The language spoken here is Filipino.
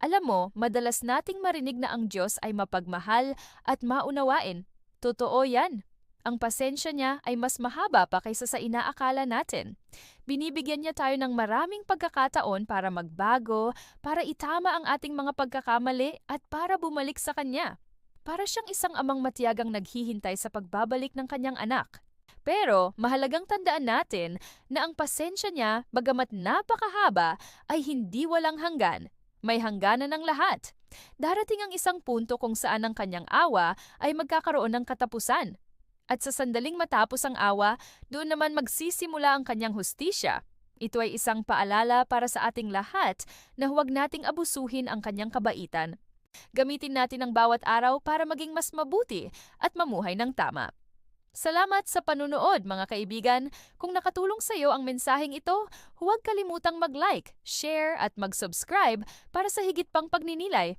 Alam mo, madalas nating marinig na ang Diyos ay mapagmahal at maunawain. Totoo yan. Ang pasensya niya ay mas mahaba pa kaysa sa inaakala natin. Binibigyan niya tayo ng maraming pagkakataon para magbago, para itama ang ating mga pagkakamali at para bumalik sa Kanya. Para siyang isang amang matiyagang naghihintay sa pagbabalik ng kanyang anak. Pero mahalagang tandaan natin na ang pasensya niya, bagamat napakahaba, ay hindi walang hanggan. May hangganan ng lahat. Darating ang isang punto kung saan ang kanyang awa ay magkakaroon ng katapusan. At sa sandaling matapos ang awa, doon naman magsisimula ang kanyang hustisya. Ito ay isang paalala para sa ating lahat na huwag nating abusuhin ang kanyang kabaitan. Gamitin natin ang bawat araw para maging mas mabuti at mamuhay ng tama. Salamat sa panunood mga kaibigan. Kung nakatulong sa iyo ang mensaheng ito, huwag kalimutang mag-like, share at mag-subscribe para sa higit pang pagninilay.